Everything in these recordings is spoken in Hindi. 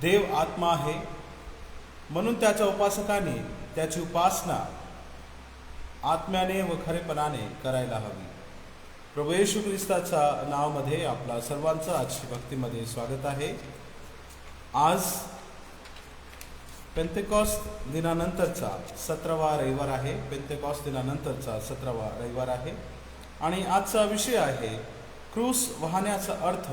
देव आत्मा आहे, म्हणून त्याच्या उपासकाने त्याची उपासना आत्म्याने व खरेपणाने करायला हवी. प्रभू येशू ख्रिस्ताच्या नावामध्ये आपला सर्वांचं आजची भक्तीमध्ये स्वागत आहे. आज पेंतेकॉस्ट दिनानंतरचा 17वा रविवार आहे. पेंतेकॉस्ट दिनानंतरचा 17वा रविवार आहे आणि आजचा विषय आहे क्रूस वाहण्याचा अर्थ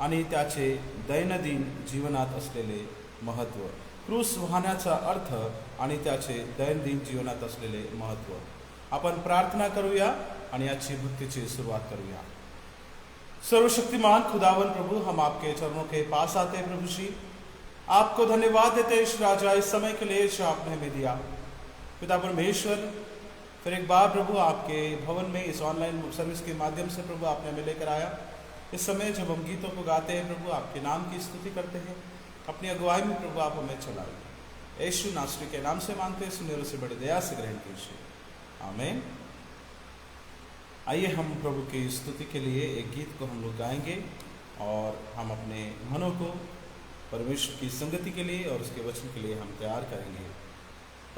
आणि त्याचे दैनंदिन जीवनात असलेले महत्त्व. क्रूस वाहण्याचा अर्थ आणि त्याचे दैनंदिन जीवनात असलेले महत्त्व. आपण प्रार्थना करूया आणि आजची भक्तीची सुरुवात करूया. सर्वशक्तिमान खुदावन प्रभु, हम आपके चरणों के पास आते हैं. प्रभु जी, आपको धन्यवाद देते हैं इस राजा इस समय के लिए जो आपने हमें दिया. पिता परमेश्वर, फिर एक बार प्रभु आपके भवन में इस ऑनलाइन सर्विस के माध्यम से प्रभु आपने हमें लेकर आया. इस समय जब हम गीतों को गाते हैं प्रभु, आपके नाम की स्तुति करते हैं, अपनी अगुवाई में प्रभु आप हमें चलाइए. यीशु नासरी के नाम से मांगते हैं, सुनने से बड़ी दया से ग्रहण कीजिए. आमीन. आइए हम प्रभु की स्तुति के लिए एक गीत को हम लोग गाएंगे और हम अपने मनों को परमेश्वर की संगति के लिए और उसके वचन के लिए हम तैयार करेंगे.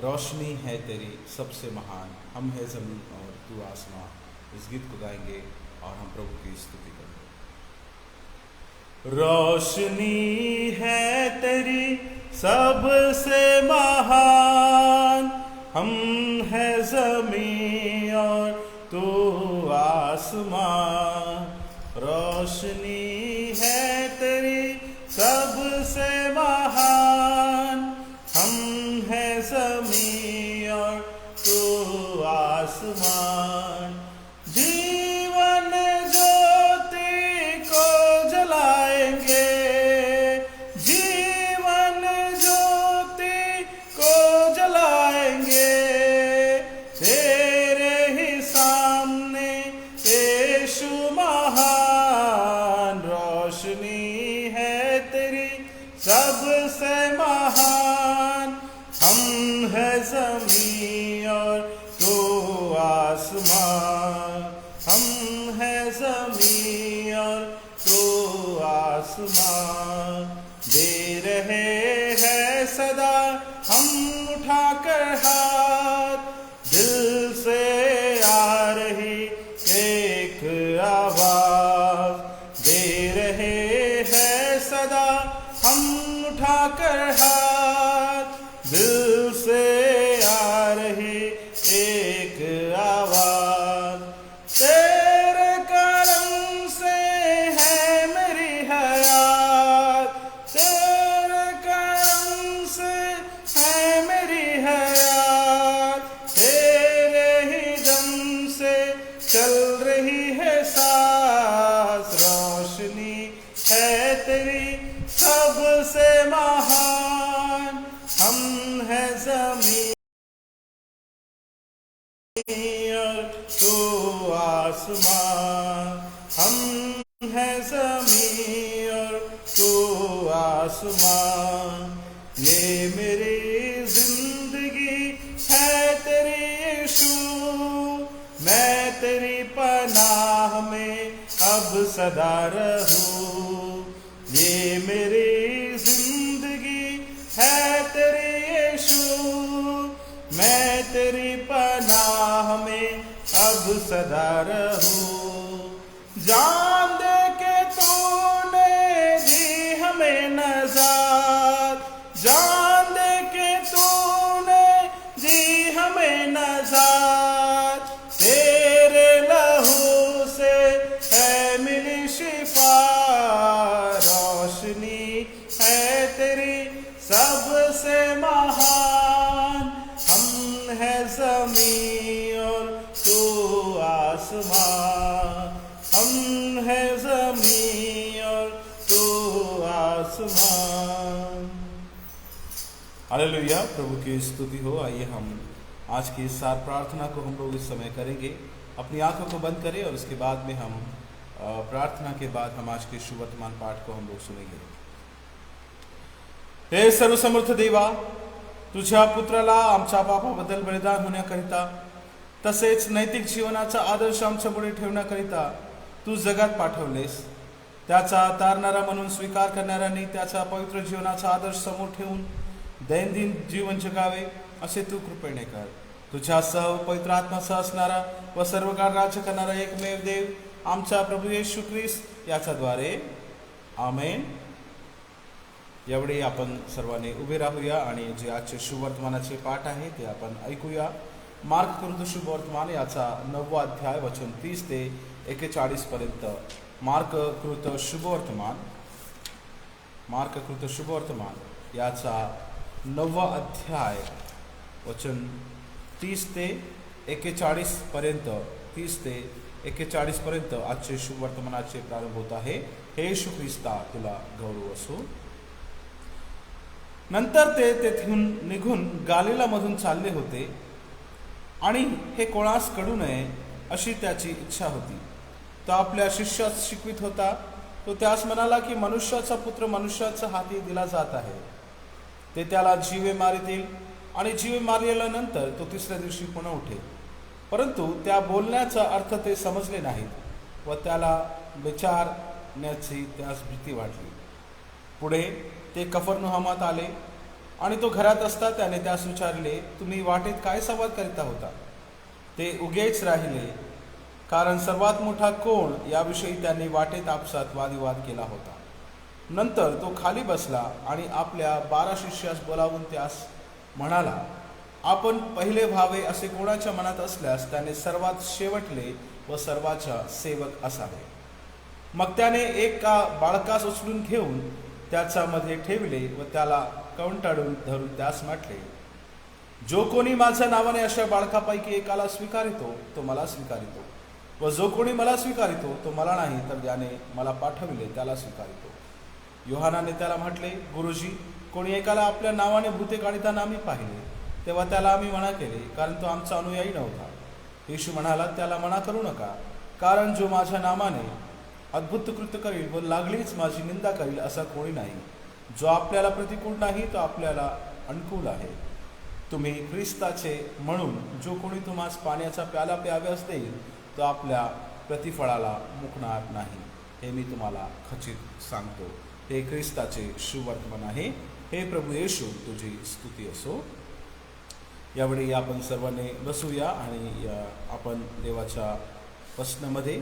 रोशनी है तेरी सबसे महान, हम है जमीन और तू आसमां. इस गीत को गाएंगे और हम प्रभु की स्तुति करेंगे. रोशनी है तेरी सबसे महान, हम है जमीन और तू आसमां. रोशनी है तेरी सबसे महान, हम है जमीन और तू आसमान. जीवन ज्योति को जलाएंगे, जीवन ज्योति को जलाएंगे, तेरे ही सामने यीशु महान. रोशनी है तेरी सबसे महान, हम है जमीन और तू आसमां. हम है जमीन और तू आसमां. दे रहे हैं सदा हम उठाकर हाथ, दिल से आ रही एक आवाज. दे रहे हैं सदा हम उठाकर हाथ, दिल से आ रही एक आवाज. तेरे करम से है मेरी हयात, तेरे करम से है मेरी हयात, तेरे ही दम से चल रही है सांस. रोशनी है तेरी सबसे महान, हम है जमीन और तू आसमां. हम है जमीन और तू आसमां. ये मेरी जिंदगी है तेरी यीशु, मैं तेरी पनाह में अब सदा रहूं. ये मेरी जिंदगी है तेरी यीशु, मैं तेरी पनाह में अब सदा रहूं. जान दे के तूने दी हमें नजात, जान दे के तूने दी हमें नजात. तेरे लहू से है मिली शिफा. रोशनी है तेरी सबसे महान, हम है जमीन और तू आसमां. हम है जमीन और तू आसमां. हालेलुया, प्रभु की स्तुति हो. आइए हम आज की इस सार प्रार्थना को हम लोग इस समय करेंगे. अपनी आंखों को बंद करें और उसके बाद में हम प्रार्थना के बाद हम आज के शुभ वर्तमान पाठ को हम लोग सुनेंगे. हे सर्वसमर्थ देवा, तुझ्या पुत्राला आमच्या पापाबद्दल बलिदान होण्याकरिता तसेच नैतिक जीवनाचा आदर्श आमच्यापुढे ठेवण्याकरिता तू जगात पाठवलेस. त्याचा तारणारा म्हणून स्वीकार करणाऱ्यांनी त्याचा पवित्र जीवनाचा आदर्श समोर ठेवून दैनंदिन जीवन जगावे असे तू कृपेने कर. तुझ्यासह पवित्र आत्मासह असणारा व सर्व काळ राज्य करणारा एकमेव देव आमचा प्रभू येशू ख्रिस्त याच्याद्वारे आमेन. यावेळी आपण सर्वांनी उभे राहूया आणि जे आजचे शुभवर्तमानाचे पाठ आहे ते आपण ऐकूया. मार्ककृत शुभवर्तमान याचा 9वा अध्याय वचन 30 ते 41 पर्यंत. मार्ककृत शुभवर्तमान याचा 9वा अध्याय वचन 30 ते 41 पर्यंत. 30 ते 41 पर्यंत आजचे शुभवर्तमानाचे प्रारंभ होत आहे. हे येशू ख्रिस्ता तुला गौरव असो. नंतर ते तेथून निघून गालिलामधून चालले होते आणि हे कोणास कळू नये अशी त्याची इच्छा होती. तो आपल्या शिष्यास शिकवित होता. तो त्यास म्हणाला की मनुष्याचा पुत्र मनुष्याच्या हाती दिला जात आहे. ते त्याला जीवे मारतील आणि जीवे मारल्यानंतर तो तिसऱ्या दिवशी पुन्हा उठेल. परंतु त्या बोलण्याचा अर्थ ते समजले नाहीत व त्याला विचारण्याची त्यास भीती वाटली. पुढे ते कफरनहूमात आले आणि तो घरात असता त्याने त्यास विचारले, तुम्ही वाटेत काय संवाद करीता होता? ते उगेच राहिले, कारण सर्वात मोठा कोण याविषयी त्यांनी वाटेत आपसात वादविवाद केला होता. नंतर तो खाली बसला आणि आपल्या 12 शिष्यास बोलावून त्यास म्हणाला, आपण पहिले व्हावे असे कोणाच्या मनात असल्यास त्याने सर्वात शेवटले व सर्वाचा सेवक असावे. मग त्याने एका बाळकास उचलून घेऊन त्याच्या मध्ये ठेवले व त्याला कवंटाळून धरून त्यास म्हटले, जो कोणी माझ्या नावाने अशा बाळकापैकी एकाला स्वीकारितो तो मला स्वीकारितो व जो कोणी मला स्वीकारितो तो मला नाही तर ज्याने मला पाठविले त्याला स्वीकारितो. योहानाने त्याला म्हटले, गुरुजी, कोणी एकाला आपल्या नावाने भूते काढताना आम्ही पाहिले तेव्हा त्याला आम्ही मना केले, कारण तो आमचा अनुयायी नव्हता. येशू म्हणाला, त्याला मना करू नका, कारण जो माझ्या नावाने अद्भुत कृत्य करील व लागलीच माझी निंदा करील असा कोणी नाही. जो आपल्याला प्रतिकूल नाही तो आपल्याला अनुकूल आहे. तुम्ही ख्रिस्ताचे म्हणून जो कोणी तुम्हास पाण्याचा प्याला प्याव्यास देईल तो आपल्या प्रतिफळाला मुकणार नाही, हे मी तुम्हाला खचित सांगतो. हे ख्रिस्ताचे शुभवर्तमान आहे. हे प्रभू येशू तुझी स्तुती असो. यावेळी आपण सर्वांनी बसूया आणि आपण देवाच्या वचनामध्ये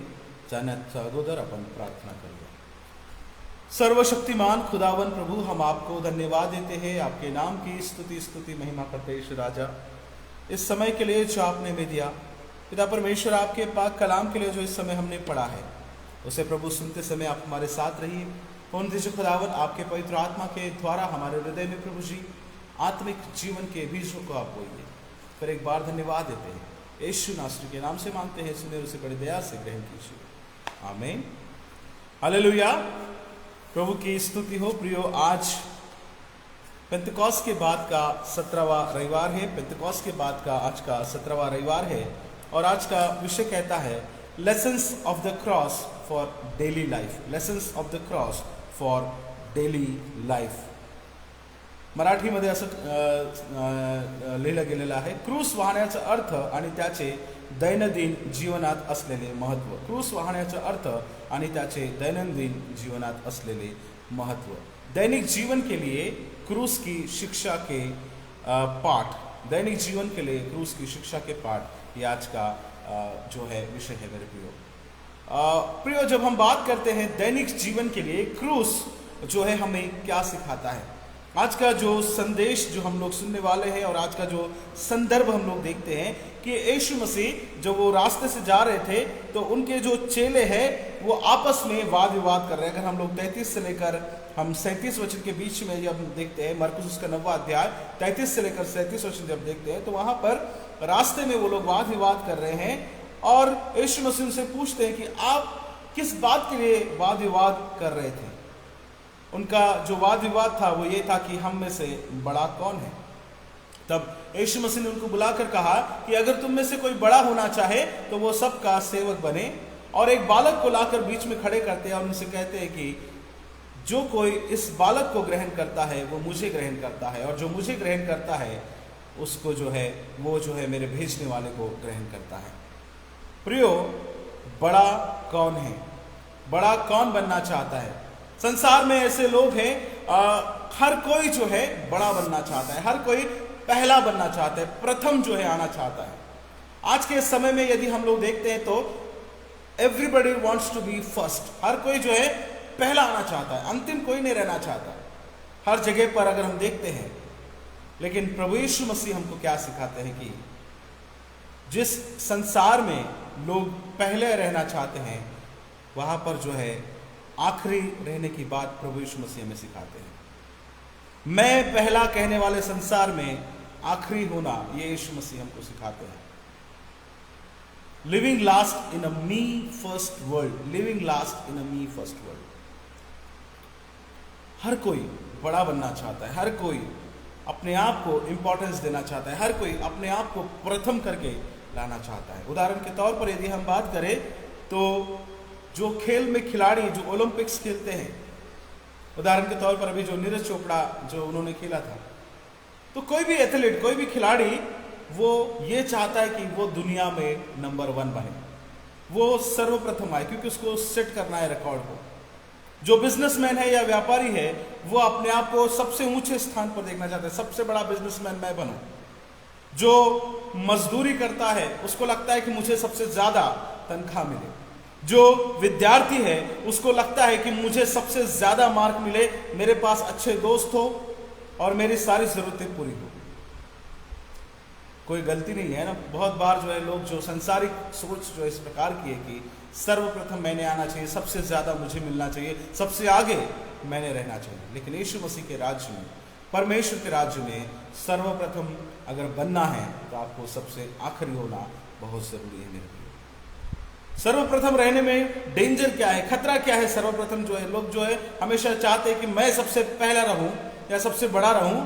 जाण्याच्या अगोदर आपण प्रार्थना करूया. सर्वशक्तिमान खुदावन प्रभु, हम आपको धन्यवाद देते हैं, आपके नाम की स्तुति महिमा करते हैं राजा, इस समय के लिए जो आपने में दिया. पिता परमेश्वर, आपके पाक कलाम के लिए जो इस समय हमने पढ़ा है उसे प्रभु सुनते समय आप हमारे साथ रहिए. कौन दीजिए खुदावन, आपके पवित्र आत्मा के द्वारा हमारे हृदय में प्रभु जी आत्मिक जीवन के बीजों को आप बोइए. फिर एक बार धन्यवाद देते हैं, यीशु नासरी के नाम से मांगते हैं, सुने उसे बड़ी दया से ग्रहण कीजिए. आमीन. हालेलुया. प्रभु की स्तुति हो. प्रियो, आज पेंतकोस्त के बाद का 17वां रविवार है. पेंतकोस्त के बाद का आज का 17वां रविवार है और आज का विषय कहता है lessons of the cross for daily life. Lessons of the cross for daily life. मराठीमध्ये असं लिहिलं गेलेलं आहे, क्रूस वाहण्याचा अर्थ आणि त्याचे दैनंदिन जीवनात असलेले महत्त्व. क्रूस वाहण्याचा अर्थ आणि त्याचे दैनंदिन जीवनात असलेले महत्त्व. दैनिक जीवन के लिए क्रूस की शिक्षा के पाठ, दैनिक जीवन के लिए क्रूस की शिक्षा के पाठ, ये आज का जो है विषय है मेरे प्रियो. प्रियो, जब हम बात करते हैं दैनिक जीवन के लिए क्रूस जो है हमें क्या सिखाता है, आज का जो संदेश जो हम लोग सुनने वाले हैं और आज का जो संदर्भ हम लोग देखते हैं कि यीशु मसीह जब वो रास्ते से जा रहे थे तो उनके जो चेले हैं वो आपस में वाद विवाद कर रहे हैं. अगर हम लोग 33 से लेकर हम 37 वचन के बीच में जब देखते हैं, मरकुस उसका 9वां अध्याय 33 से लेकर 37 वचन जब देखते हैं तो वहां पर रास्ते में वो लोग वाद विवाद कर रहे हैं और यीशु मसीह उनसे पूछते हैं कि आप किस बात के लिए वाद विवाद कर रहे थे. उनका जो वाद विवाद था वो ये था कि हम में से बड़ा कौन है. तब यीशु मसीह ने उनको बुलाकर कहा कि अगर तुम में से कोई बड़ा होना चाहे तो वो सबका सेवक बने, और एक बालक को लाकर बीच में खड़े करते हैं और उनसे कहते हैं कि जो कोई इस बालक को ग्रहण करता है वो मुझे ग्रहण करता है, और जो मुझे ग्रहण करता है उसको जो है वो जो है मेरे भेजने वाले को ग्रहण करता है. प्रियो, बड़ा कौन है? बड़ा कौन बनना चाहता है? संसार में ऐसे लोग हैं, हर कोई जो है बड़ा बनना चाहता है, हर कोई पहला बनना चाहता है, प्रथम जो है आना चाहता है। आज के समय में यदि हम लोग देखते हैं तो everybody wants to be first, हर कोई जो है पहला आना चाहता है, अंतिम कोई नहीं रहना चाहता हर जगह पर अगर हम देखते हैं। लेकिन प्रभु यीशु मसीह हमको क्या सिखाते हैं कि जिस संसार में लोग पहले रहना चाहते हैं वहां पर जो है आखिरी रहने की बात प्रभु यीशु मसीह हमें सिखाते हैं। मैं पहला कहने वाले संसार में आखिरी होना, ये यीशु मसीह हमको सिखाते हैं। Living last in a me first world, living last in a me first world. हर कोई बड़ा बनना चाहता है, हर कोई अपने आप को इंपॉर्टेंस देना चाहता है, हर कोई अपने आप को प्रथम करके लाना चाहता है। उदाहरण के तौर पर यदि हम बात करें तो जो खेल में खिलाड़ी जो ओलंपिक्स खेलते हैं, उदाहरण के तौर पर अभी जो नीरज चोपड़ा जो उन्होंने खेला था, तो कोई भी एथलीट, कोई भी खिलाड़ी वो ये चाहता है कि वो दुनिया में नंबर 1 बने, वो सर्वप्रथम आए, क्योंकि उसको सेट करना है रिकॉर्ड को। जो बिजनेसमैन है या व्यापारी है वो अपने आप को सबसे ऊंचे स्थान पर देखना चाहता है, सबसे बड़ा बिजनेसमैन मैं बनूं। जो मजदूरी करता है उसको लगता है कि मुझे सबसे ज्यादा तनख्वाह मिले। जो विद्यार्थी है उसको लगता है कि मुझे सबसे ज्यादा मार्क मिले, मेरे पास अच्छे दोस्त हो और मेरी सारी जरूरतें पूरी हो। कोई गलती नहीं है ना, बहुत बार जो है लोग जो संसारिक सोच जो इस प्रकार की है कि सर्वप्रथम मैंने आना चाहिए, सबसे ज्यादा मुझे मिलना चाहिए, सबसे आगे मैंने रहना चाहिए। लेकिन यीशु मसीह के राज्य में, परमेश्वर के राज्य में सर्वप्रथम अगर बनना है तो आपको सबसे आखिरी होना बहुत जरूरी है मेरे लिए। सर्वप्रथम रहने में डेंजर क्या है, खतरा क्या है? सर्वप्रथम जो है लोग जो है हमेशा चाहते हैं कि मैं सबसे पहला रहूं या सबसे बड़ा रहूं।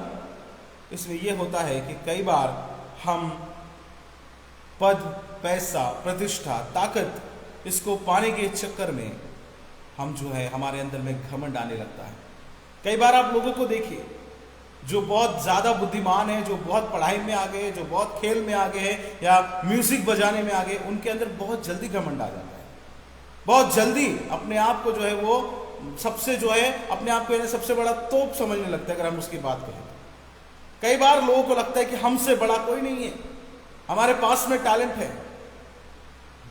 इसमें यह होता है कि कई बार हम पद, पैसा, प्रतिष्ठा, ताकत, इसको पाने के चक्कर में हम जो है हमारे अंदर में घमंड आने लगता है। कई बार आप लोगों को देखिए जो बहुत ज्यादा बुद्धिमान है, जो बहुत पढ़ाई में आगे है, जो बहुत खेल में आगे है या म्यूजिक बजाने में आगे, उनके अंदर बहुत जल्दी घमंड आ जाता है। बहुत जल्दी अपने आप को जो है वो सबसे जो है अपने आप को सबसे बड़ा तोप समझने लगता है। अगर हम उसकी बात करें, कई बार लोगों को लगता है कि हमसे बड़ा कोई नहीं है, हमारे पास में टैलेंट है।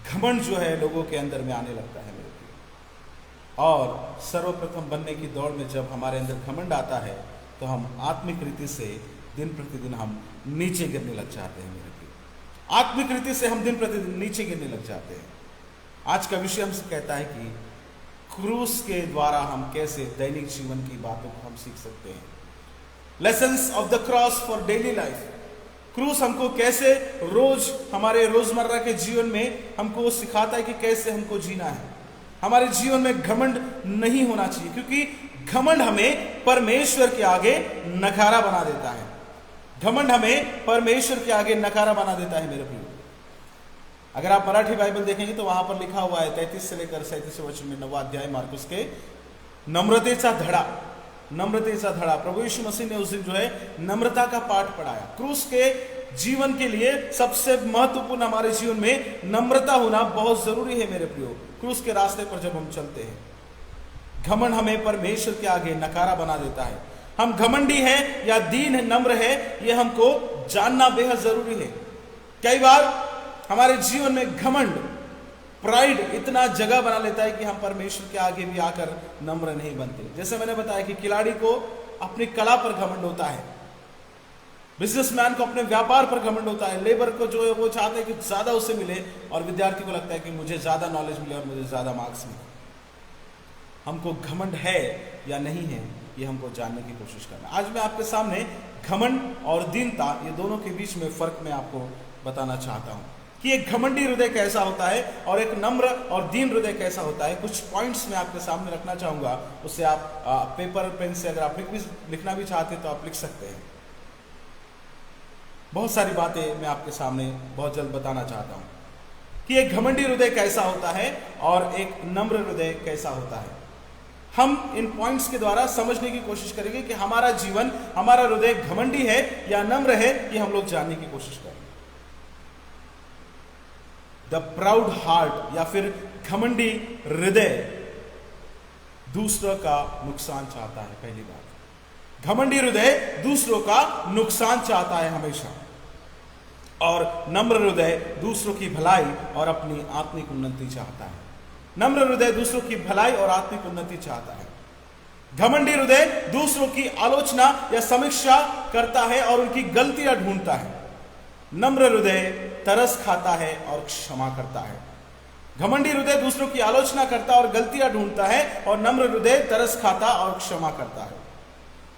घमंड जो है लोगों के अंदर में आने लगता है मेरे को। और सर्वप्रथम बनने की दौड़ में जब हमारे अंदर घमंड आता है तो हम आत्मिक रीति से दिन प्रतिदिन हम नीचे गिरने लग जाते हैं मेरे को। आत्मिक रीति से हम दिन प्रतिदिन नीचे गिरने लग जाते हैं। आज का विषय हमसे कहता है कि क्रूस के द्वारा हम कैसे दैनिक जीवन की बातों को हम सीख सकते हैं। Lessons of the cross for daily life. क्रूस हमको कैसे रोज हमारे रोजमर्रा के जीवन में हमको सिखाता है कि कैसे हमको जीना है। हमारे जीवन में घमंड नहीं होना चाहिए, क्योंकि घमंड हमें परमेश्वर के आगे नकारा बना देता है। घमंड हमें परमेश्वर के आगे नकारा बना देता है मेरे प्रिय। अगर आप मराठी बाइबल देखेंगे तो वहां पर लिखा हुआ है 33 से लेकर 37 वचन में 9वां अध्याय मार्कुस के, नम्रतेचा धड़ा। नम्रतेचा धड़ा, प्रभु यीशु मसीह ने उस दिन जो है नम्रता का पाठ पढ़ाया। क्रूस के जीवन के लिए सबसे महत्वपूर्ण हमारे जीवन में नम्रता होना बहुत जरूरी है मेरे प्रियो। क्रूस के रास्ते पर जब हम चलते हैं, घमंड हमें परमेश्वर के आगे नकारा बना देता है। हम घमंडी हैं या दीन नम्र है, यह हमको जानना बेहद जरूरी है। कई बार हमारे जीवन में घमंड, प्राइड इतना जगह बना लेता है कि हम परमेश्वर के आगे भी आकर नम्र नहीं बनते। जैसे मैंने बताया कि खिलाड़ी को अपनी कला पर घमंड होता है, बिजनेसमैन को अपने व्यापार पर घमंड होता है, लेबर को जो है वो चाहते हैं कि ज्यादा उसे मिले, और विद्यार्थी को लगता है कि मुझे ज्यादा नॉलेज मिले और मुझे ज्यादा मार्क्स मिले। हमको घमंड है या नहीं है, ये हमको जानने की कोशिश करना। आज मैं आपके सामने घमंड और दीनता, ये दोनों के बीच में फर्क मैं आपको बताना चाहता हूं कि एक घमंडी हृदय कैसा होता है और एक नम्र और दीन हृदय कैसा होता है। कुछ पॉइंट्स मैं आपके सामने रखना चाहूंगा, उससे आप पेपर पेन से अगर आप लिखना भी चाहते हैं तो आप लिख सकते हैं। बहुत सारी बातें मैं आपके सामने बहुत जल्द बताना चाहता हूं कि एक घमंडी हृदय कैसा होता है और एक नम्र हृदय कैसा होता है। हम इन पॉइंट्स के द्वारा समझने की कोशिश करेंगे कि हमारा जीवन, हमारा हृदय घमंडी है या नम्र है, ये हम लोग जानने की कोशिश करेंगे। द प्राउड हार्ट या फिर घमंडी हृदय दूसरों का नुकसान चाहता है। पहली बात, घमंडी हृदय दूसरों का नुकसान चाहता है हमेशा, और नम्र हृदय दूसरों की भलाई और अपनी आत्मिक उन्नति चाहता है। नम्र हृदय दूसरों की भलाई और आत्मिक उन्नति चाहता है। घमंडी हृदय दूसरों की आलोचना या समीक्षा करता है और उनकी गलतियां ढूंढता है। नम्र हृदय तरस खाता है और क्षमा करता है। घमंडी हृदय दूसरों की आलोचना करता और गलतियां ढूंढता है, और नम्र हृदय तरस खाता और क्षमा करता है।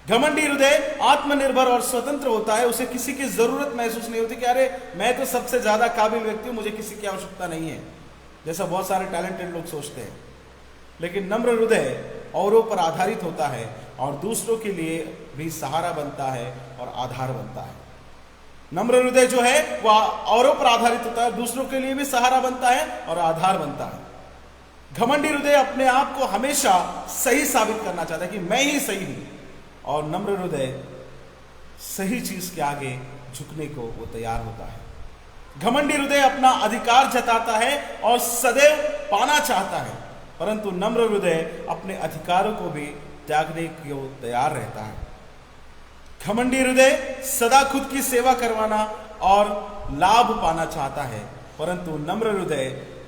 घमंडी हृदय आत्मनिर्भर और स्वतंत्र होता है, उसे किसी की जरूरत महसूस नहीं होती कि अरे मैं तो सबसे ज्यादा काबिल व्यक्ति हूं, मुझे किसी की आवश्यकता नहीं है, जैसा बहुत सारे टैलेंटेड लोग सोचते हैं। लेकिन नम्र हृदय औरों पर आधारित होता है और दूसरों के लिए भी सहारा बनता है और आधार बनता है। नम्र हृदय जो है वह औरों पर आधारित होता है, दूसरों के लिए भी सहारा बनता है और आधार बनता है। घमंडी हृदय अपने आप को हमेशा सही साबित करना चाहता है कि मैं ही सही हूं, और नम्र हृदय सही चीज के आगे झुकने को वो तैयार होता है। घमंडी हृदय अपना अधिकार जताता है और सदैव पाना चाहता है, परंतु नम्र हृदय अपने अधिकारों को भी त्यागने को तैयार रहता है। घमंडी हृदय सदा खुद की सेवा करवाना और लाभ पाना चाहता है, परंतु नम्र हृदय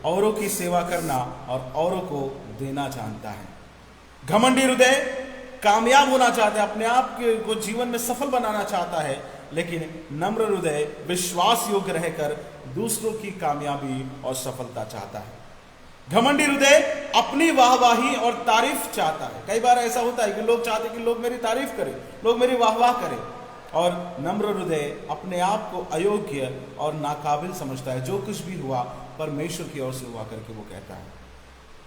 औरों की सेवा करना और औरों को देना जानता है। घमंडी हृदय कामयाब होना चाहता है, अपने आप को जीवन में सफल बनाना चाहता है, लेकिन नम्र हृदय विश्वास योग्य रहकर दूसरों की कामयाबी और सफलता चाहता है। घमंडी हृदय अपनी वाहवाही और तारीफ चाहता है। कई बार ऐसा होता है कि लोग चाहते हैं कि लोग मेरी तारीफ करें, लोग मेरी वाहवाह करें, और नम्र हृदय अपने आप को अयोग्य और नाकाबिल समझता है। जो कुछ भी हुआ परमेश्वर की ओर से हुआ करके वो कहता है।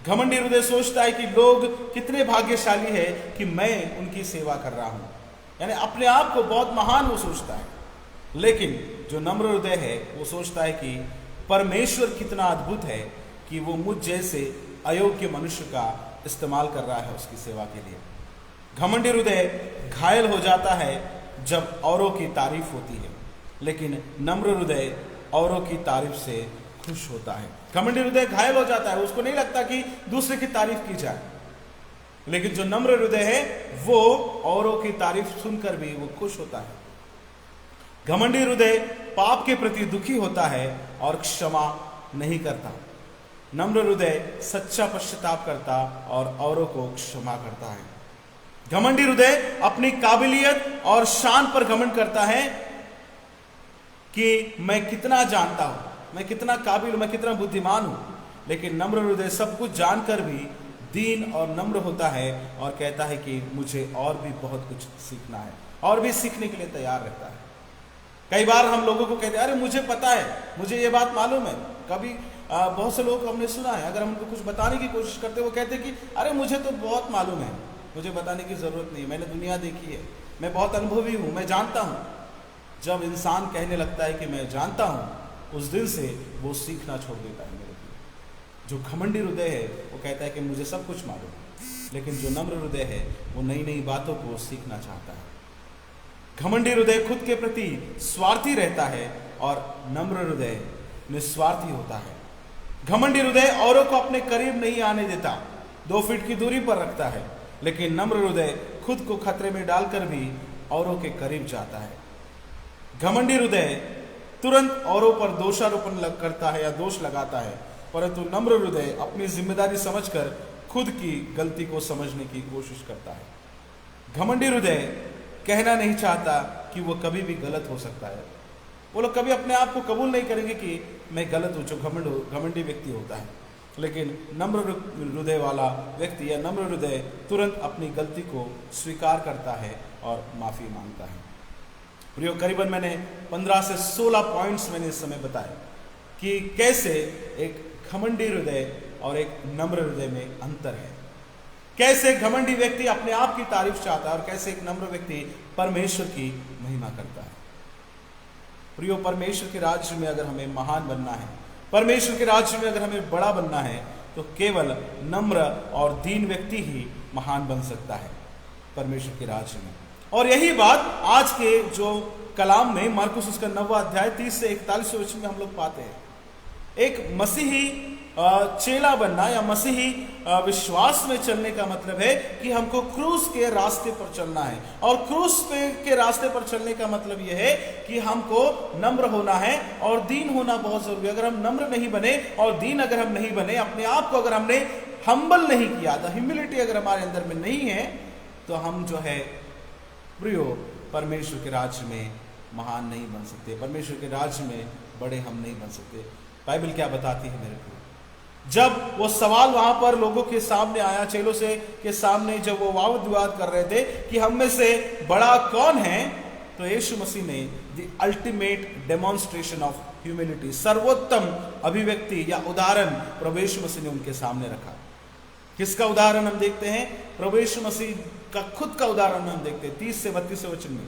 घमंडी हृदय सोचता है कि लोग कितने भाग्यशाली है कि मैं उनकी सेवा कर रहा हूं, यानी अपने आप को बहुत महान वो सोचता है। लेकिन जो नम्र हृदय है वो सोचता है कि परमेश्वर कितना अद्भुत है कि वो मुझ जैसे अयोग्य मनुष्य का इस्तेमाल कर रहा है उसकी सेवा के लिए। घमंडी हृदय घायल हो जाता है जब औरों की तारीफ होती है, लेकिन नम्र हृदय औरों की तारीफ से खुश होता है। घमंडी हृदय घायल हो जाता है, उसको नहीं लगता कि दूसरे की तारीफ की जाए, लेकिन जो नम्र हृदय है वो औरों की तारीफ सुनकर भी वो खुश होता है। घमंडी हृदय पाप के प्रति दुखी होता है और क्षमा नहीं करता। नम्र हृदय सच्चा पश्चाताप करता और औरों को क्षमा करता है। घमंडी हृदय अपनी काबिलियत और शान पर घमंड करता है कि मैं कितना जानता हूं, मैं कितना काबिल हूं, मैं कितना बुद्धिमान हूं, लेकिन नम्र हृदय सब कुछ जानकर भी दीन और नम्र होता है और कहता है कि मुझे और भी बहुत कुछ सीखना है, और भी सीखने के लिए तैयार रहता है। कई बार हम लोगों को कहते हैं अरे मुझे पता है, मुझे ये बात मालूम है। कभी बहुत से लोग हमने सुना है, अगर हम उनको कुछ बताने की कोशिश करते हैं वो कहते हैं कि अरे मुझे तो बहुत मालूम है, मुझे बताने की जरूरत नहीं, मैंने दुनिया देखी है, मैं बहुत अनुभवी हूँ, मैं जानता हूँ। जब इंसान कहने लगता है कि मैं जानता हूँ, उस दिन से वो सीखना छोड़ देता है मेरे लिए। जो घमंडी हृदय है वो कहता है कि मुझे सब कुछ मालूम है, लेकिन जो नम्र हृदय है वो नई नई बातों को सीखना चाहता है। घमंडी हृदय खुद के प्रति स्वार्थी रहता है और नम्र हृदय निस्वार्थी होता है। घमंडी हृदय औरों को अपने करीब नहीं आने देता, 2 फीट की दूरी पर रखता है, लेकिन नम्र हृदय खुद को खतरे में डालकर भी औरों के करीब जाता है। घमंडी हृदय तुरंत औरों पर दोषारोपण करता है या दोष लगाता है, परंतु नम्र हृदय अपनी जिम्मेदारी समझकर खुद की गलती को समझने की कोशिश करता है। घमंडी हृदय कहना नहीं चाहता कि वो कभी भी गलत हो सकता है। वो लोग कभी अपने आप को कबूल नहीं करेंगे कि मैं गलत हूं, जो घमंडी व्यक्ति होता है। लेकिन नम्र हृदय वाला व्यक्ति या नम्र हृदय तुरंत अपनी गलती को स्वीकार करता है और माफी मांगता है। प्रियो, करीबन मैंने 15 से 16 पॉइंट्स मैंने इस समय बताए कि कैसे एक घमंडी हृदय और एक नम्र हृदय में अंतर है, कैसे घमंडी व्यक्ति अपने आप की तारीफ चाहता है और कैसे एक नम्र व्यक्ति परमेश्वर की महिमा करता है। प्रियो, परमेश्वर के राज्य में अगर हमें महान बनना है, परमेश्वर के राज्य में अगर हमें बड़ा बनना है, तो केवल नम्र और दीन व्यक्ति ही महान बन सकता है परमेश्वर के राज्य में। और यही बात आज के जो कलाम में मरकुस उसका 9वां अध्याय 30 से 41 वचन में हम लोग पाते हैं। एक मसीही चेला बनना या मसीही विश्वास में चलने का मतलब है कि हमको क्रूस के रास्ते पर चलना है। और क्रूस के रास्ते पर चलने का मतलब यह है कि हमको नम्र होना है और दीन होना बहुत जरूरी है। अगर हम नम्र नहीं बने और दीन अगर हम नहीं बने, अपने आप को अगर हमने हम्बल नहीं किया, द ह्यूमिलिटी अगर हमारे अंदर में नहीं है, तो हम जो है प्रियो परमेश्वर के राज्य में महान नहीं बन सकते, परमेश्वर के राज्य में बड़े हम नहीं बन सकते। बाइबल क्या बताती है मेरे को, जब वो सवाल वहां पर लोगों के सामने आया, चेलों से के सामने, जब वो वाद विवाद कर रहे थे कि हम में से बड़ा कौन है, तो यीशु मसीह ने the ultimate demonstration of humility, सर्वोत्तम अभिव्यक्ति या उदाहरण प्रभु यीशु मसीह ने उनके सामने रखा। किसका उदाहरण हम देखते हैं? प्रभु यीशु मसीह का खुद का उदाहरण हम देखते हैं 30 से 32 वचन में,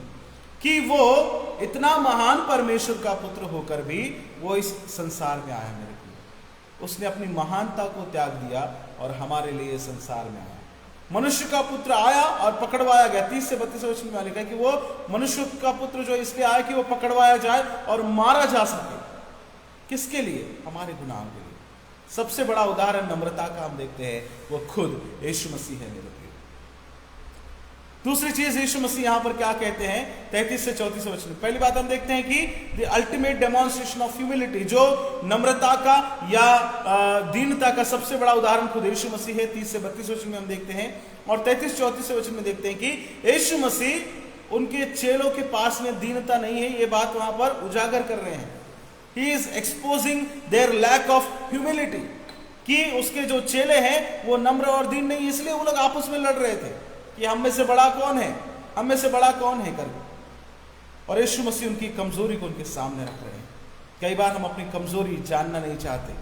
कि वो इतना महान परमेश्वर का पुत्र होकर भी वो इस संसार में आया मेरे को। उसने अपनी महानता को त्याग दिया और हमारे लिए संसार में आया। मनुष्य का पुत्र आया और पकड़वाया गया। 30 से 32 वचन में लिखा है कि वो मनुष्य का पुत्र जो इसलिए आया कि वो पकड़वाया जाए और मारा जा सके। किसके लिए? हमारे गुनाहों के लिए। सबसे बड़ा उदाहरण नम्रता का हम देखते हैं, वो खुद यीशु मसीह है मेरे प्रिय। दूसरी चीज यीशु मसीह यहां पर क्या कहते हैं 33 से 34 वचन। पहली बात हम देखते हैं कि the ultimate demonstration of humility, जो नम्रता का या दीनता का सबसे बड़ा उदाहरण खुद यीशु मसीह है। 30 से 32 वचन में हम देखते हैं, और 33-34 वचन में देखते हैं कि यीशु मसीह उनके चेलों के पास में दीनता नहीं है, ये बात वहां पर उजागर कर रहे हैं। He is exposing their lack of humility, कि उसके जो चेले हैं वो नम्र और दीन नहीं, इसलिए वो लोग आपस में लड़ रहे थे कि हम में से बड़ा कौन है, हम में से बड़ा कौन है करके। और यीशु मसीह उनकी कमजोरी को उनके सामने रख रहे हैं। कई बार हम अपनी कमजोरी जानना नहीं चाहते,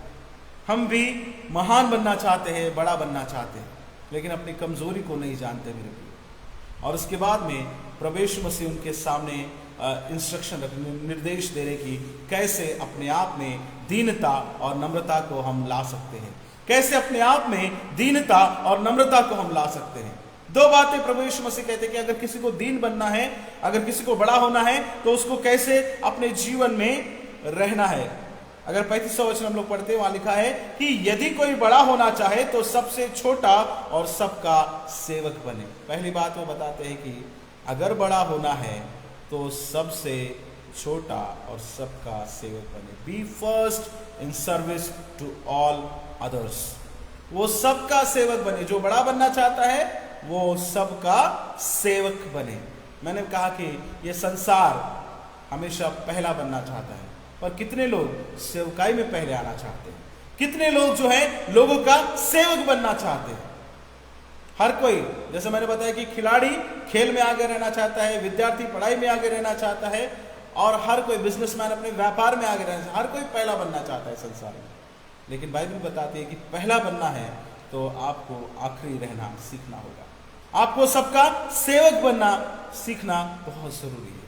हम भी महान बनना चाहते हैं, बड़ा बनना चाहते हैं, लेकिन अपनी कमजोरी को नहीं जानते मेरे प्रिय। और उसके बाद में प्रभु यीशु मसीह उनके सामने इंस्ट्रक्शन निर्देश दे रहे कि कैसे अपने आप में दीनता और नम्रता को हम ला सकते हैं, कैसे अपने आप में दीनता और नम्रता को हम ला सकते हैं। दो बातें प्रभु यीशु मसीह कहते हैं कि अगर किसी को दीन बनना है, अगर किसी को बड़ा होना है, तो उसको कैसे अपने जीवन में रहना है। अगर 35वां वचन हम लोग पढ़ते हैं, वहां लिखा है कि यदि कोई बड़ा होना चाहे तो सबसे छोटा और सबका सेवक बने। पहली बात वो बताते हैं कि अगर बड़ा होना है तो सबसे छोटा और सबका सेवक बने। Be first in service to all others. वो सबका सेवक बने। जो बड़ा बनना चाहता है वो सबका सेवक बने। मैंने कहा कि ये संसार हमेशा पहला बनना चाहता है, पर कितने लोग सेवकाई में पहले आना चाहते हैं? कितने लोग जो है लोगों का सेवक बनना चाहते हैं? हर कोई, जैसे मैंने बताया कि खिलाड़ी खेल में आगे रहना चाहता है, विद्यार्थी पढ़ाई में आगे रहना चाहता है, और हर कोई बिजनेसमैन अपने व्यापार में आगे रहना चाहता है। हर कोई पहला बनना चाहता है संसार में। लेकिन बाइबल बताती है कि पहला बनना है तो आपको आखिरी रहना सीखना होगा, आपको सबका सेवक बनना सीखना बहुत जरूरी है।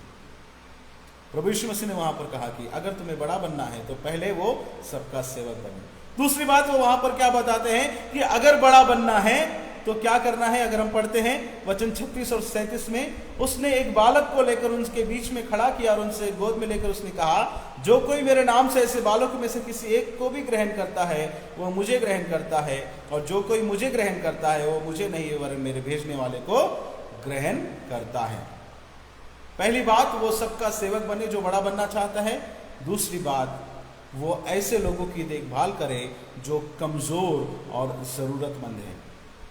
प्रभु यीशु मसीह ने वहां पर कहा कि अगर तुम्हें बड़ा बनना है तो पहले वो सबका सेवक बने। दूसरी बात वो वहां पर क्या बताते हैं कि अगर बड़ा बनना है तो क्या करना है। अगर हम पढ़ते हैं वचन 36 और 37 में, उसने एक बालक को लेकर उनके बीच में खड़ा किया और उनसे गोद में लेकर उसने कहा, जो कोई मेरे नाम से ऐसे बालकों में से किसी एक को भी ग्रहण करता है वो मुझे ग्रहण करता है, और जो कोई मुझे ग्रहण करता है वो मुझे नहीं वरन मेरे भेजने वाले को ग्रहण करता है। पहली बात वो सबका सेवक बने जो बड़ा बनना चाहता है। दूसरी बात वो ऐसे लोगों की देखभाल करे जो कमजोर और जरूरतमंद है।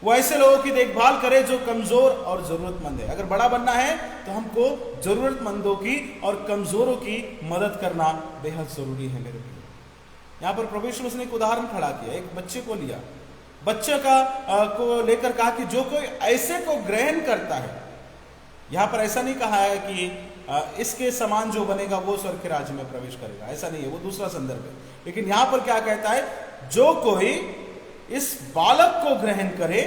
वो ऐसे लोगों की देखभाल करे जो कमजोर और जरूरतमंद है। अगर बड़ा बनना है तो हमको जरूरतमंदों की और कमजोरों की मदद करना बेहद जरूरी है मेरे लिए। यहाँ पर प्रभु यीशु मसीह ने एक उदाहरण खड़ा किया, एक बच्चे को लिया, बच्चे को लेकर कहा कि जो कोई ऐसे को ग्रहण करता है। यहाँ पर ऐसा नहीं कहा है कि इसके समान जो बनेगा वो स्वर्ग के राज्य में प्रवेश करेगा, ऐसा नहीं है, वो दूसरा संदर्भ है। लेकिन यहाँ पर क्या कहता है, जो कोई इस बालक को ग्रहण करे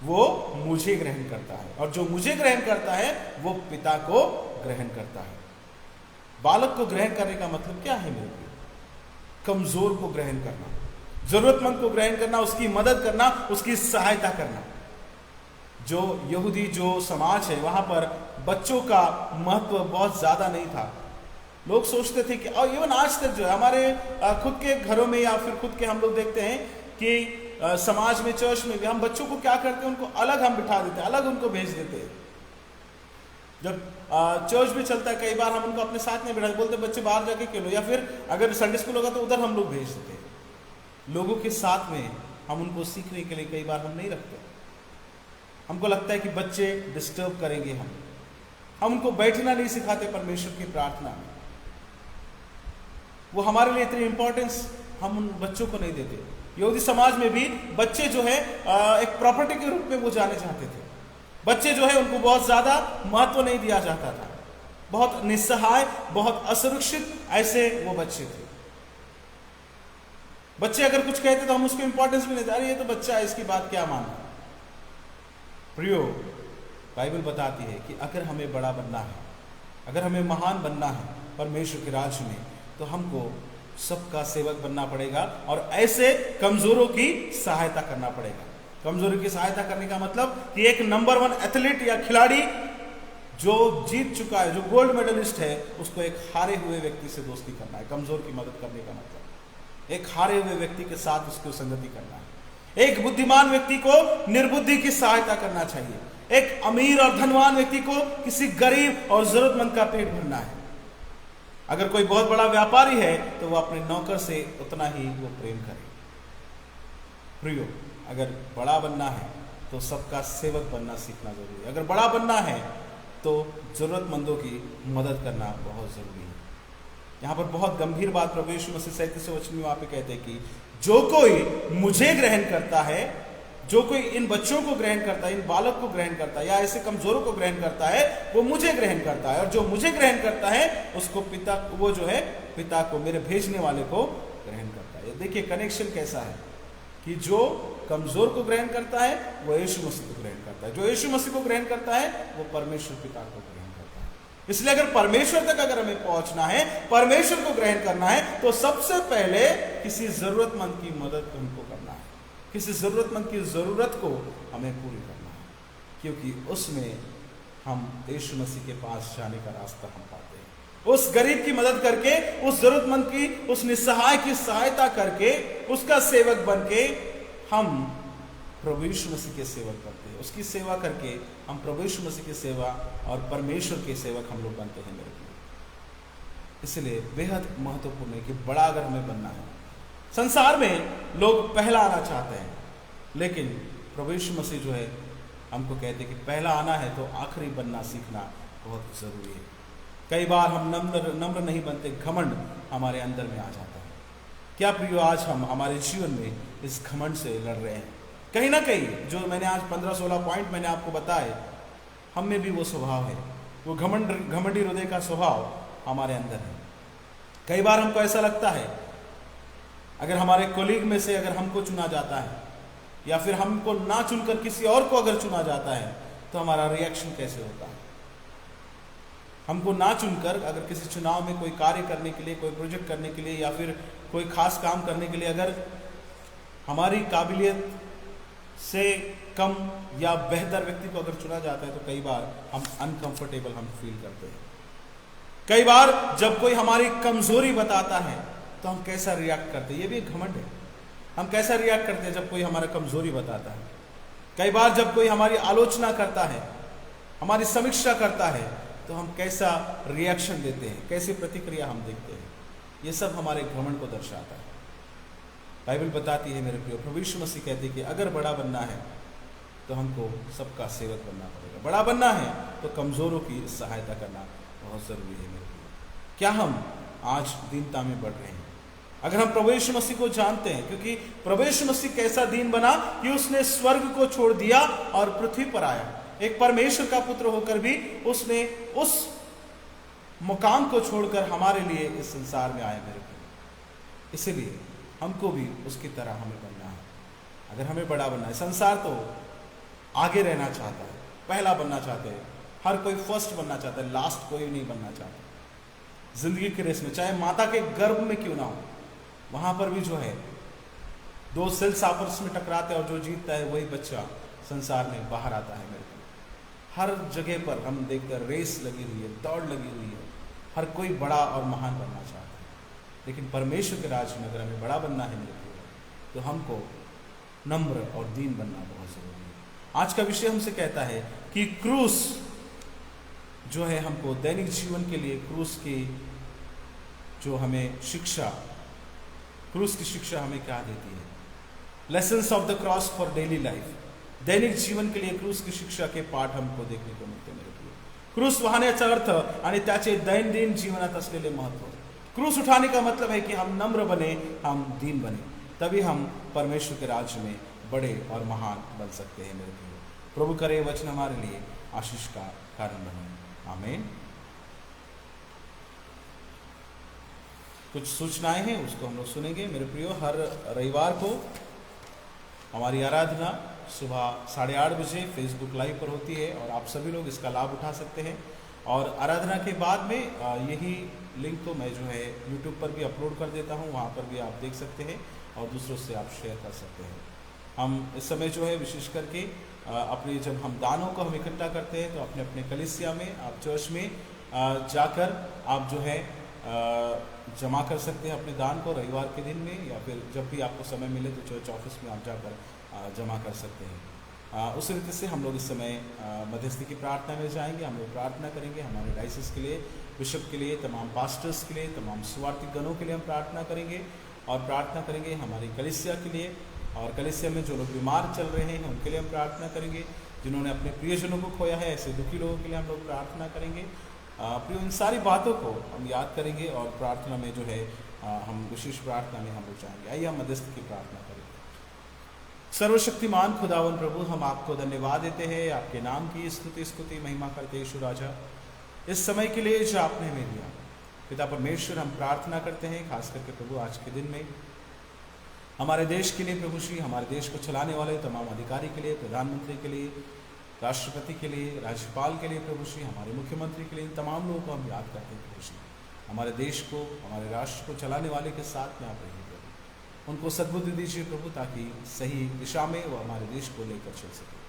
वो मुझे ग्रहण करता है, और जो मुझे ग्रहण करता है वो पिता को ग्रहण करता है। बालक को ग्रहण करने का मतलब क्या है मेरे लिए? कमजोर को ग्रहण करना, जरूरतमंद को ग्रहण करना, उसकी मदद करना, उसकी सहायता करना। जो यहूदी जो समाज है वहां पर बच्चों का महत्व बहुत ज्यादा नहीं था। लोग सोचते थे कि, और इवन आज तक जो है हमारे खुद के घरों में या फिर खुद के हम लोग देखते हैं कि समाज में, चर्च में भी हम बच्चों को क्या करते हैं, उनको अलग हम बिठा देते हैं, अलग उनको भेज देते हैं। जब चर्च भी चलता है कई बार हम उनको अपने साथ नहीं बिठाते, बोलते बच्चे बाहर जाके खेलो, या फिर अगर संडे स्कूल होगा तो उधर हम लोग भेज देते हैं। लोगों के साथ में हम उनको सीखने के लिए कई बार हम नहीं रखते। हमको लगता है कि बच्चे डिस्टर्ब करेंगे, हम उनको बैठना नहीं सिखाते परमेश्वर की प्रार्थना में। वो हमारे लिए इतनी इंपॉर्टेंस हम उन बच्चों को नहीं देते। यहूदी समाज में भी बच्चे जो है एक प्रॉपर्टी के रूप में वो जाने चाहते थे। बच्चे जो है उनको बहुत ज्यादा महत्व नहीं दिया जाता था, बहुत निस्सहाय, बहुत असुरक्षित ऐसे वो बच्चे थे। बच्चे अगर कुछ कहते तो हम उसको इंपॉर्टेंस भी नहीं देते, अरे ये तो बच्चा है, इसकी बात क्या मानना। प्रियो, बाइबल बताती है कि अगर हमें बड़ा बनना है, अगर हमें महान बनना है परमेश्वर के राज्य में, तो हमको सबका सेवक बनना पड़ेगा और ऐसे कमजोरों की सहायता करना पड़ेगा। कमजोरी की सहायता करने का मतलब कि एक नंबर 1 एथलीट या खिलाड़ी जो जीत चुका है, जो गोल्ड मेडलिस्ट है, उसको एक हारे हुए व्यक्ति से दोस्ती करना है। कमजोर की मदद करने का मतलब एक हारे हुए व्यक्ति के साथ उसको संगति करना है। एक बुद्धिमान व्यक्ति को निर्बुद्धि की सहायता करना चाहिए। एक अमीर और धनवान व्यक्ति को किसी गरीब और जरूरतमंद का पेट भरना है। अगर कोई बहुत बड़ा व्यापारी है तो वो अपने नौकर से उतना ही वो प्रेम करे। प्रियो, अगर बड़ा बनना है तो सबका सेवक बनना सीखना जरूरी है। अगर बड़ा बनना है तो जरूरतमंदों की मदद करना बहुत जरूरी है। यहाँ पर बहुत गंभीर बात प्रभु यीशु मसीह 37 वचन में वहां पे कहते हैं कि जो कोई मुझे ग्रहण करता है, जो कोई इन बच्चों को ग्रहण करता है, इन बालक को ग्रहण करता है या ऐसे कमजोरों को ग्रहण करता है, वो मुझे ग्रहण करता है, और जो मुझे ग्रहण करता है उसको पिता, वो जो है पिता को, मेरे भेजने वाले को ग्रहण करता है। देखिए कनेक्शन कैसा है कि जो कमजोर को ग्रहण करता है वो यीशु मसीह को ग्रहण करता है, जो यीशु मसीह को ग्रहण करता है वो परमेश्वर पिता को ग्रहण करता है। इसलिए अगर परमेश्वर तक अगर हमें पहुंचना है, परमेश्वर को ग्रहण करना है, तो सबसे पहले किसी जरूरतमंद की मदद हमको करना है, किसी जरूरतमंद की जरूरत को हमें पूरी करना है, क्योंकि उसमें हम यीशु मसीह के पास जाने का रास्ता हम पाते हैं। उस गरीब की मदद करके, उस जरूरतमंद की, उस निस्सहाय की सहायता करके, उसका सेवक बन के हम प्रभु यीशु मसीह के सेवक बनते हैं। उसकी सेवा करके हम प्रभु यीशु मसीह की सेवा और परमेश्वर के सेवक हम लोग बनते हैं मेरे लिए। इसलिए बेहद महत्वपूर्ण है कि बड़ा अगर हमें बनना है। संसार में लोग पहला आना चाहते हैं, लेकिन प्रभु यीशु मसीह जो है हमको कहते हैं कि पहला आना है तो आखिरी बनना सीखना बहुत जरूरी है। कई बार हम नम्र नहीं बनते, घमंड हमारे अंदर में आ जाता है। क्या प्रियो, आज हम हमारे जीवन में इस घमंड से लड़ रहे हैं। कहीं ना कहीं जो मैंने आज 15-16 पॉइंट मैंने आपको बताए, हम में भी वो स्वभाव है, वो घमंडी हृदय का स्वभाव हमारे अंदर है। कई बार हमको ऐसा लगता है, अगर हमारे कोलीग में से अगर हमको चुना जाता है या फिर हमको ना चुनकर किसी और को अगर चुना जाता है तो हमारा रिएक्शन कैसे होता है। हमको ना चुनकर अगर किसी चुनाव में कोई कार्य करने के लिए, कोई प्रोजेक्ट करने के लिए या फिर कोई खास काम करने के लिए अगर हमारी काबिलियत से कम या बेहतर व्यक्ति को अगर चुना जाता है तो कई बार हम अनकंफर्टेबल हम फील करते हैं। कई बार जब कोई हमारी कमजोरी बताता है तो हम कैसा रिएक्ट करते हैं, ये भी एक घमंड है। हम कैसा रिएक्ट करते हैं जब कोई हमारा कमजोरी बताता है। कई बार जब कोई हमारी आलोचना करता है, हमारी समीक्षा करता है, तो हम कैसा रिएक्शन देते हैं, कैसी प्रतिक्रिया हम देखते हैं। ये सब हमारे घमंड को दर्शाता है। बाइबल बताती है मेरे प्रिय, प्रभु यीशु मसीह कहते हैं कि अगर बड़ा बनना है तो हमको सबका सेवक बनना पड़ेगा। बड़ा बनना है तो कमजोरों की सहायता करना बहुत जरूरी है मेरे प्रिय। क्या हम आज दीनता में बढ़ रहे हैं? अगर हम प्रभु यीशु मसीह को जानते हैं, क्योंकि प्रभु यीशु मसीह कैसा दीन बना कि उसने स्वर्ग को छोड़ दिया और पृथ्वी पर आया। एक परमेश्वर का पुत्र होकर भी उसने उस मुकाम को छोड़कर हमारे लिए इस संसार में आए मेरे प्रिय। इसलिए हमको भी उसकी तरह हमें बनना है। अगर हमें बड़ा बनना है, संसार तो आगे रहना चाहता है, पहला बनना चाहते हैं, हर कोई फर्स्ट बनना चाहता है, लास्ट कोई नहीं बनना चाहता। जिंदगी के रेस में चाहे माता के गर्भ में क्यों ना हो, वहां पर भी जो है 2 सेल्स आपस में टकराते हैं और जो जीतता है वही बच्चा संसार में बाहर आता है मेरे को। हर जगह पर हम देखते हैं रेस लगी हुई है, दौड़ लगी हुई है। हर कोई बड़ा और महान बनना चाहता है, लेकिन परमेश्वर के राज्य में अगर हमें बड़ा बनना है मेरे प्रियो, तो हमको नम्र और दीन बनना बहुत ज़रूरी है। आज का विषय हमसे कहता है कि क्रूस जो है, हमको दैनिक जीवन के लिए क्रूस की जो हमें शिक्षा, क्रूस की शिक्षा हमें क्या देती है। Lessons of the cross for daily life, दैनिक जीवन के लिए क्रूस की शिक्षा के पाठ हमको देखने को मिळते मेरे प्रिय। क्रूस वाहण्याचा अर्थ आणि त्याचे दैनंदिन जीवनात असलेले महत्व। क्रूस उठाने का मतलब है कि हम नम्र बने, हम दीन बने, तभी हम परमेश्वर के राज्य में बड़े और महान बन सकते हैं मेरे प्रिय। प्रभु करे वचन हमारे लिए आशीष का कारण बने, आमीन। कुछ सूचनाएं हैं, उसको हम लोग सुनेंगे मेरे प्रियो। हर रविवार को हमारी आराधना सुबह 8:30 बजे फेसबुक लाइव पर होती है और आप सभी लोग इसका लाभ उठा सकते हैं। और आराधना के बाद में यही लिंक तो मैं जो है यूट्यूब पर भी अपलोड कर देता हूँ, वहाँ पर भी आप देख सकते हैं और दूसरों से आप शेयर कर सकते हैं। हम इस समय जो है विशेष करके अपने जब हम दानों को हम इकट्ठा करते हैं तो अपने अपने कलीसिया में, आप चर्च में जाकर आप जो है जमा कर सकते हैं अपने दान को रविवार के दिन में, या फिर जब भी आपको समय मिले तो चर्च ऑफिस में आप जाकर जमा कर सकते हैं। उस रीति से हम लोग इस समय मध्यस्थी की प्रार्थना में जाएंगे। हम लोग प्रार्थना करेंगे हमारे डायसिस के लिए, बिशप के लिए, तमाम पास्टर्स के लिए, तमाम सुवार्थिक गणों के लिए हम प्रार्थना करेंगे और प्रार्थना करेंगे हमारी कलीसिया के लिए। और कलीसिया में जो लोग बीमार चल रहे हैं उनके लिए हम प्रार्थना करेंगे, जिन्होंने अपने प्रियजनों को खोया है, ऐसे दुखी लोगों के लिए हम लोग प्रार्थना करेंगे। प्रिय, इन सारी बातों को हम याद करेंगे और प्रार्थना में जो है हम विशेष प्रार्थना में हम लोग जाएंगे। आइए हम मध्यस्थ की प्रार्थना करेंगे। सर्वशक्तिमान खुदावन प्रभु, हम आपको धन्यवाद देते हैं, आपके नाम की स्तुति महिमा करते यीशु राजा, इस समय के लिए जो आपने हमें दिया। पिता परमेश्वर, हम प्रार्थना करते हैं खास करके प्रभु आज के दिन में हमारे देश के लिए प्रभु श्री, हमारे देश को चलाने वाले तमाम अधिकारी के लिए, प्रधानमंत्री के लिए, राष्ट्रपति के लिए, राज्यपाल के लिए प्रभु श्री, हमारे मुख्यमंत्री के लिए, इन तमाम लोगों को हम याद करते हैं प्रभु श्री। हमारे देश को, हमारे राष्ट्र को चलाने वाले के साथ में आप रहिए प्रभु, उनको सद्बुद्धि दीजिए प्रभु, ताकि सही दिशा में वो हमारे देश को लेकर चल सके।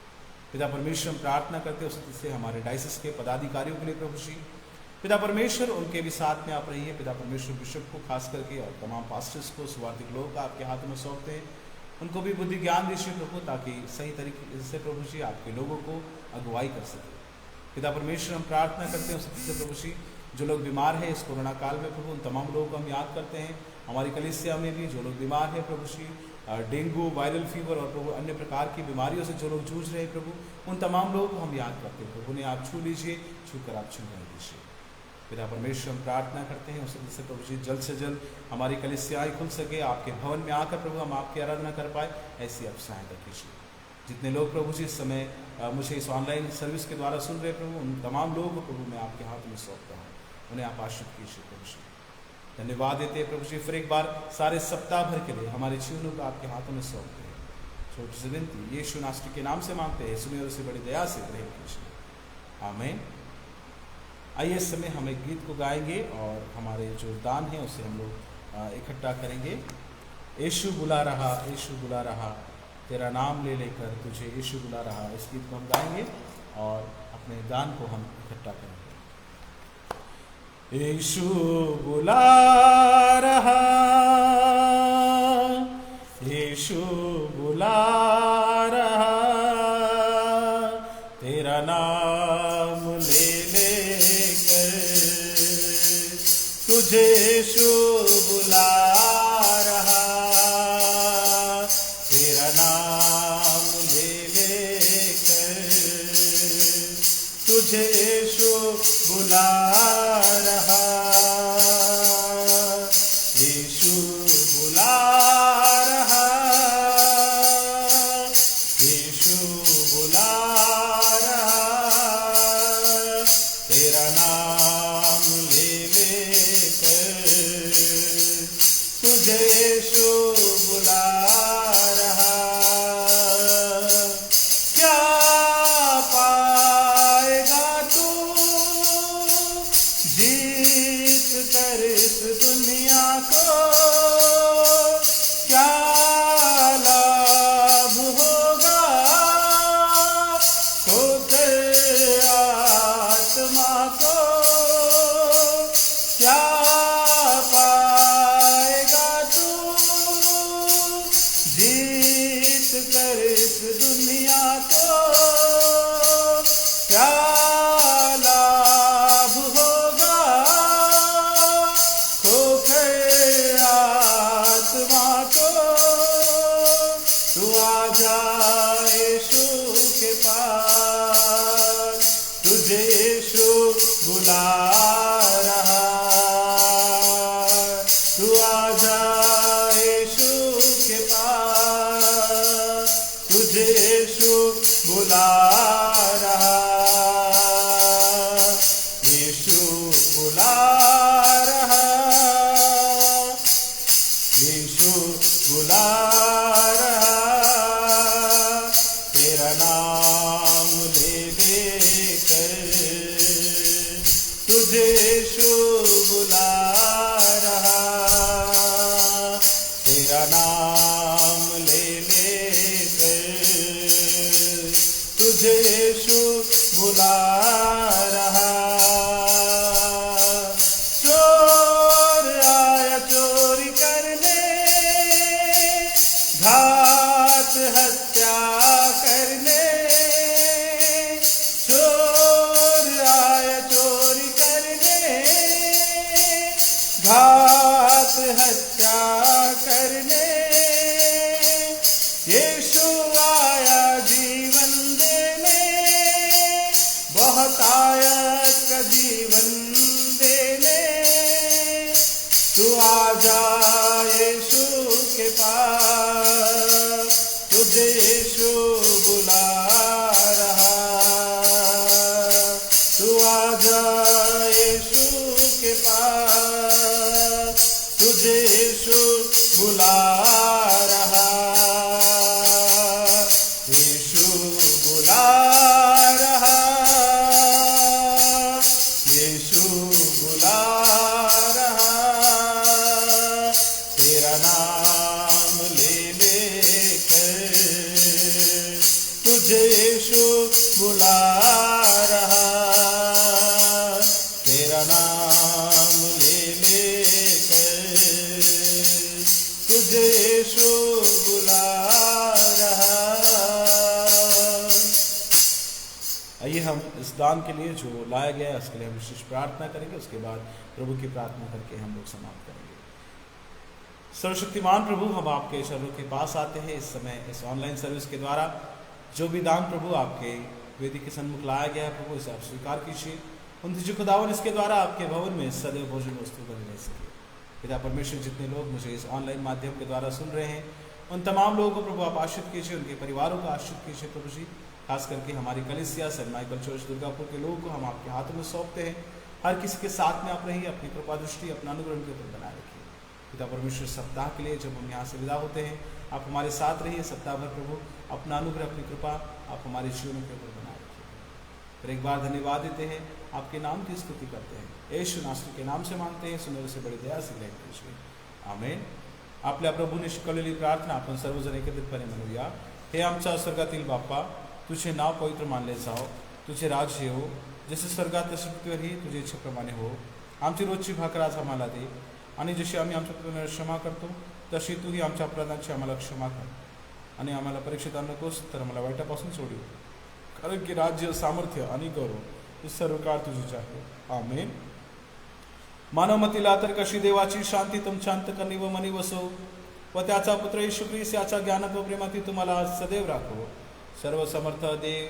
पिता परमेश्वर, हम प्रार्थना करते हैं उस से हमारे डायसिस के पदाधिकारियों के लिए प्रभु श्री, पिता परमेश्वर उनके भी साथ में आप रहिए। पिता परमेश्वर बिशप को खास करके और तमाम पास्टर्स को, सुवार्थिक लोगों का आपके हाथों में सौंपते हैं, उनको भी बुद्धि ज्ञान दीजिए प्रभु, ताकि सही तरीके से प्रभु जी आपके लोगों को अगुवाई कर सके। पिता परमेश्वर, हम प्रार्थना करते हैं उससे प्रभु जी, जो लोग बीमार हैं इस कोरोना काल में प्रभु, उन तमाम लोगों को हम याद करते हैं। हमारी कलीसिया में भी जो लोग बीमार हैं प्रभु श्री, डेंगू, वायरल फीवर और प्रभु अन्य प्रकार की बीमारियों से जो लोग जूझ रहे हैं प्रभु, उन तमाम लोगों को हम याद करते हैं प्रभु। उन्हें आप छू लीजिए, छू कर आप छुड़वा दीजिए। पिता परमेश्वर, हम प्रार्थना करते हैं उससे प्रभु जी जल्द से जल्द हमारी कलीसियाएं खुल सके, आपके भवन में आकर प्रभु हम आपकी आराधना कर पाए, ऐसी आप सहायता कीजिए। जितने लोग प्रभु जी इस समय मुझे इस ऑनलाइन सर्विस के द्वारा सुन रहे प्रभु, उन तमाम लोगों को प्रभु मैं आपके हाथ में सौंपता हूँ, उन्हें आप आशीष कीजिए प्रभु जी। धन्यवाद देते हैं प्रभु जी, फिर एक बार सारे सप्ताह भर के लिए हमारे जीवनों को आपके हाथों में सौंपते हैं। छोटी सी विनती यीशु नासरी के नाम से मांगते हैं, सुनिए और उसे बड़ी दया से ग्रहण कीजिए, आमीन। आइए इस समय हम एक गीत को गाएंगे और हमारे जो दान है उसे हम लोग इकट्ठा करेंगे। यीशु बुला रहा, यीशु बुला रहा, तेरा नाम ले लेकर तुझे यीशु बुला रहा, इस गीत को हम गाएंगे और अपने दान को हम इकट्ठा करेंगे। यीशु बुला रहा, यीशु बुला रहा, तेरा नाम ले लेकर तुझे यीशु बुला रहा, तेरा नाम ले लेकर तुझे यीशु बुला रहा, यीशु बुला रहा, यीशु बुला रहा, तेरा नाम ले लेकर तुझे यीशु बुला रहा। क्या पाएगा तू जीत कर इस दुनिया को क्या लाभ होगा, खोकर आत्मा को तू आ जाए यीशु के पास, तुझे यीशु बुला रहा, तू आ जाए यीशु के पास, तुझे यीशु बुला रहा, यीशु बुला रहा, यीशु बुला रहा, तेरा नाम ले लेकर तुझे यीशु बुला रहा, तेरा नाम ले लेकर तुझे यीशु बुला रहा। चोर आया चोरी करने, घात हत्या करने, चोर आया चोरी करने, घात हत्या करने, यीशु आया जीवन देने, बहुतायत का जीवन देने, तू आ जा यीशु के पास, तुझे यीशु बुला रहा, तू आ जा यीशु के पास, तुझे यीशु बुला रहा, यीशु बुला रहा, यीशु बुला रहा, तेरा नाम ले लेकर तुझे यीशु बुला रहा, तेरा नाम ले लेकर तुझे यीशु बुला रहा। आइए हम इस दान के लिए जो लाया गया है उसके लिए हम विशेष प्रार्थना करेंगे, उसके बाद प्रभु की प्रार्थना करके हम लोग समाप्त करेंगे। सर्वशक्तिमान प्रभु, हम आपके चरणों के पास आते हैं इस समय इस ऑनलाइन सर्विस के द्वारा जो भी दान प्रभु आपके वेदी के सन्मुख लाया गया है प्रभु, इसे आप स्वीकार कीजिए। उन जो खुदावन इसके द्वारा आपके भवन में सदैव भोजन वस्तु बने रह सके। पिता परमेश्वर, जितने लोग मुझे इस ऑनलाइन माध्यम के द्वारा सुन रहे हैं उन तमाम लोगों को प्रभु आप आशीष कीजिए, उनके परिवारों को आशीष कीजिए प्रभु जी। खास करके हमारी कलीसिया सेंट माइकल चर्च दुर्गापुर के लोगों को हम आपके हाथों में सौंपते हैं। हर किसी के साथ में आप रहिए, अपनी कृपा दृष्टि अपना अनुग्रह के ऊपर बनाए रखिए। पिता परमेश्वर, सप्ताह के लिए जब हम यहाँ से विदा होते हैं आप हमारे साथ रहिए सप्ताह भर प्रभु, अपना अनुग्रह अपनी कृपा आप हमारे जीवनों के ऊपर बनाए रखिए। फिर एक बार धन्यवाद देते हैं, आपके नाम की स्तुति करते हैं, यीशु नासरी के नाम से मांगते हैं, सुनने से बड़ी दया से ग्रहण कीजिए, आमेन। आपल्या प्रभूने शिकवलेली प्रार्थना आपण सर्वजण एकत्रितपणे म्हणूया। हे आमच्या स्वर्गातील बाप्पा, तुझे नाव पवित्र मानले जाओ, तुझे राज्य हो, जसे स्वर्गात तसे पृथ्वीवरही तुझे इच्छेप्रमाणे हो। आमची रोजची भाकर आज आम्हाला दे, आणि जशी आम्ही आमच्या अपराधांना क्षमा करतो तशी तूही आमच्या अपराधांची आम्हाला क्षमा कर, आणि आम्हाला परीक्षेत आणू नकोस तर आम्हाला वाईटापासून सोडू, कारण की राज्य, सामर्थ्य आणि गौरव हे सर्व काळ तुझीच आहे, आमेन। मानवमतीला तर कशी देवाची शांती तुमच्या अंतकरणी व मनी वसो, व त्याचा पुत्र येशू ख्रिस्त याच्या ज्ञानात व प्रेमात तुम्हाला सदैव राखो। सर्व समर्थ देव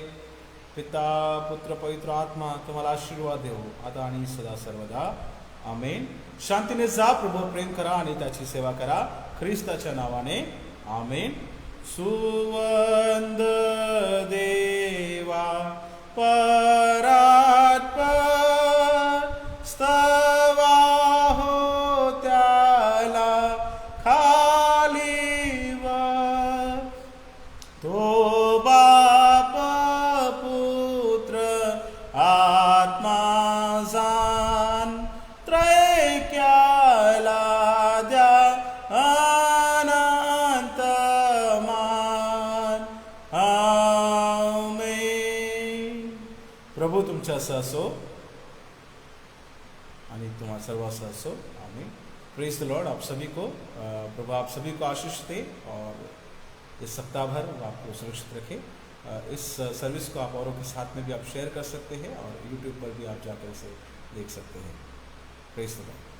पिता पुत्र पवित्र आत्मा तुम्हाला आशीर्वाद देव आता आणि सदा सर्वदा, आमेन। शांतीने जा, प्रभू प्रेम करा आणि त्याची सेवा करा, ख्रिस्ताच्या नावाने, आमेन। सुवंद देवा परात्पर स्तवा हो त्याला खाली वर, तो बाप पुत्र आत्मा जान त्रैक्याला द्या अनंत मान, आमेन। प्रभु तुमच्या असो आणि तुम्हारा सर्व असो, आमीन। Praise the Lord. आप सभी को प्रभु आप सभी को आशीष दे और इस सप्ताह भर वो आपको सुरक्षित रखे। इस सर्विस को आप औरों के साथ में भी आप शेयर कर सकते हैं और यूट्यूब पर भी आप जाकर इसे देख सकते हैं। Praise the Lord.